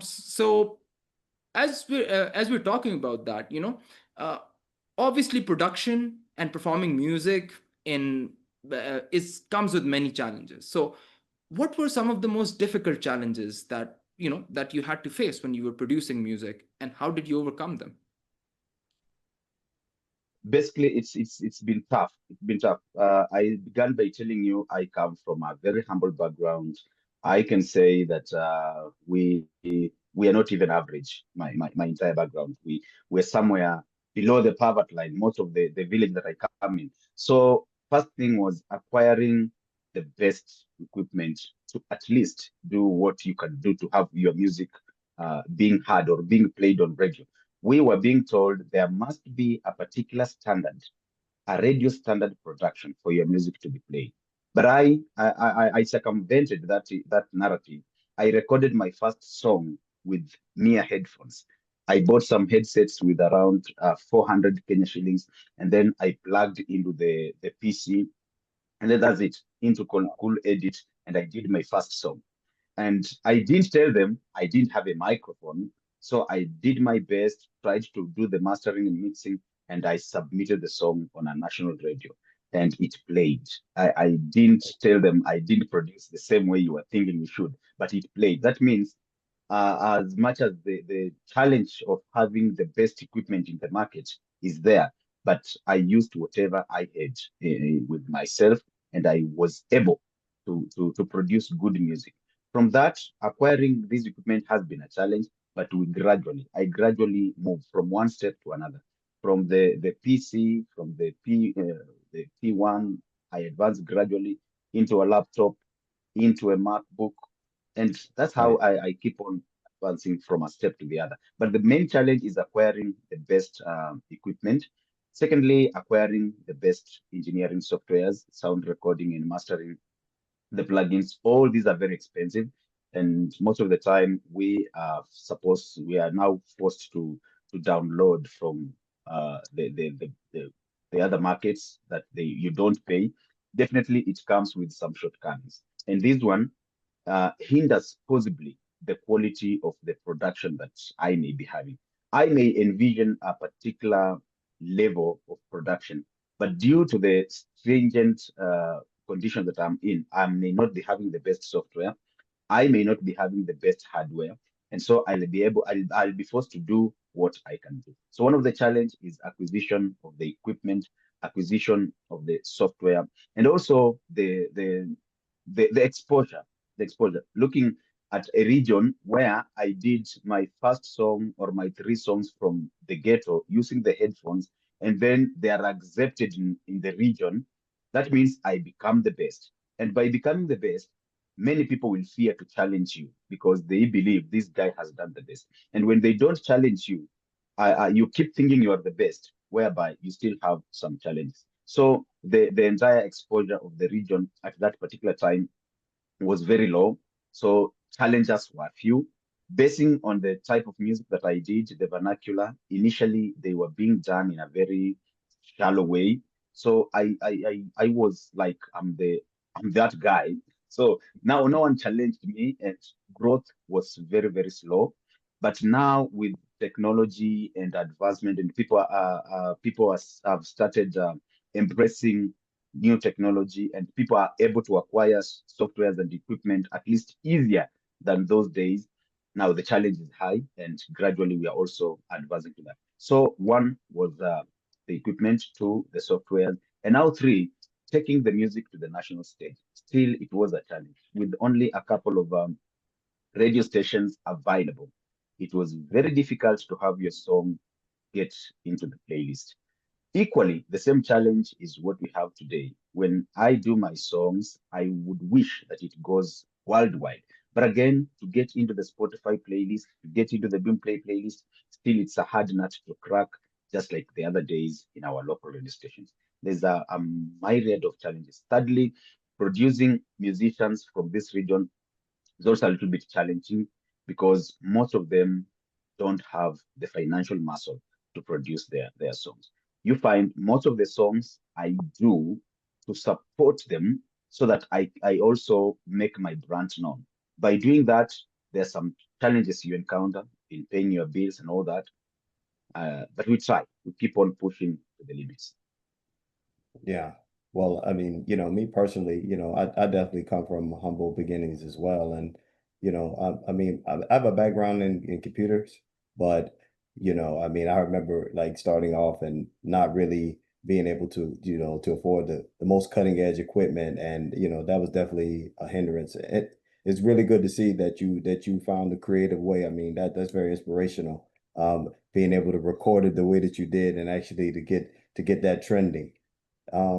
So as we're talking about that, uh, obviously production and performing music in is comes with many challenges. So what were some of the most difficult challenges that you had to face when you were producing music, and how did you overcome them? Basically, it's been tough. It's been tough. I began by telling you I come from a very humble background. I can say that we are not even average. My entire background. We're somewhere below the poverty line. Most of the village that I come in. So first thing was acquiring the best equipment to at least do what you can do to have your music being heard or being played on radio. We were being told there must be a particular standard, a radio standard production for your music to be played. But I circumvented that narrative. I recorded my first song with mere headphones. I bought some headsets with around 400 Kenya shillings, and then I plugged into the PC, and then that's it, into Cool Edit, and I did my first song. And I didn't tell them I didn't have a microphone. So I did my best, tried to do the mastering and mixing, and I submitted the song on a national radio. And it played. I didn't tell them I didn't produce the same way you were thinking you should, but it played. That means as much as the challenge of having the best equipment in the market is there, but I used whatever I had with myself, and I was able to produce good music. From that, acquiring this equipment has been a challenge, but I gradually moved from one step to another. From the PC, from the P1, I advanced gradually into a laptop, into a MacBook, and that's how Right. I keep on advancing from a step to the other. But the main challenge is acquiring the best equipment. Secondly, acquiring the best engineering softwares, sound recording and mastering, the plugins. All these are very expensive, and most of the time we are now forced to download from the other markets that you don't pay. Definitely, it comes with some shortcomings, and this one hinders possibly the quality of the production that I may be having. I may envision a particular level of production, but due to the stringent condition that I'm in, I may not be having the best software. I may not be having the best hardware. And so I'll be forced to do what I can do. So one of the challenge is acquisition of the equipment, acquisition of the software, and also the exposure, the exposure. Looking at a region where I did my first song or my three songs from the ghetto using the headphones, and then they are accepted in the region, that means I become the best. And by becoming the best, many people will fear to challenge you because they believe this guy has done the best. And when they don't challenge you, you keep thinking you are the best, whereby you still have some challenges. So the entire exposure of the region at that particular time was very low. So challenges were few. Basing on the type of music that I did, the vernacular, initially they were being done in a very shallow way. So I was like I'm that guy. So now no one challenged me, and growth was very, very slow. But now with technology and advancement, and have started embracing new technology, and people are able to acquire softwares and equipment at least easier than those days. Now the challenge is high, and gradually we are also advancing to that. So one was the equipment, two, the software, and now three, taking the music to the national stage. Still, it was a challenge with only a couple of radio stations available. It was very difficult to have your song get into the playlist. Equally, the same challenge is what we have today. When I do my songs, I would wish that it goes worldwide. But again, to get into the Spotify playlist, to get into the Boomplay playlist, still it's a hard nut to crack, just like the other days in our local radio stations. There's a myriad of challenges. Thirdly, producing musicians from this region is also a little bit challenging because most of them don't have the financial muscle to produce their songs. You find most of the songs I do to support them so that I also make my brand known. By doing that, There's some challenges you encounter in paying your bills and all that. But we try. We keep on pushing to the limits. Yeah. Well, I mean, me personally, I definitely come from humble beginnings as well. And, I mean, I have a background in computers, but, I mean, I remember like starting off and not really being able to, to afford the most cutting edge equipment. And, that was definitely a hindrance. It's really good to see that you found a creative way. I mean, that's very inspirational. Being able to record it the way that you did and actually to get that trending.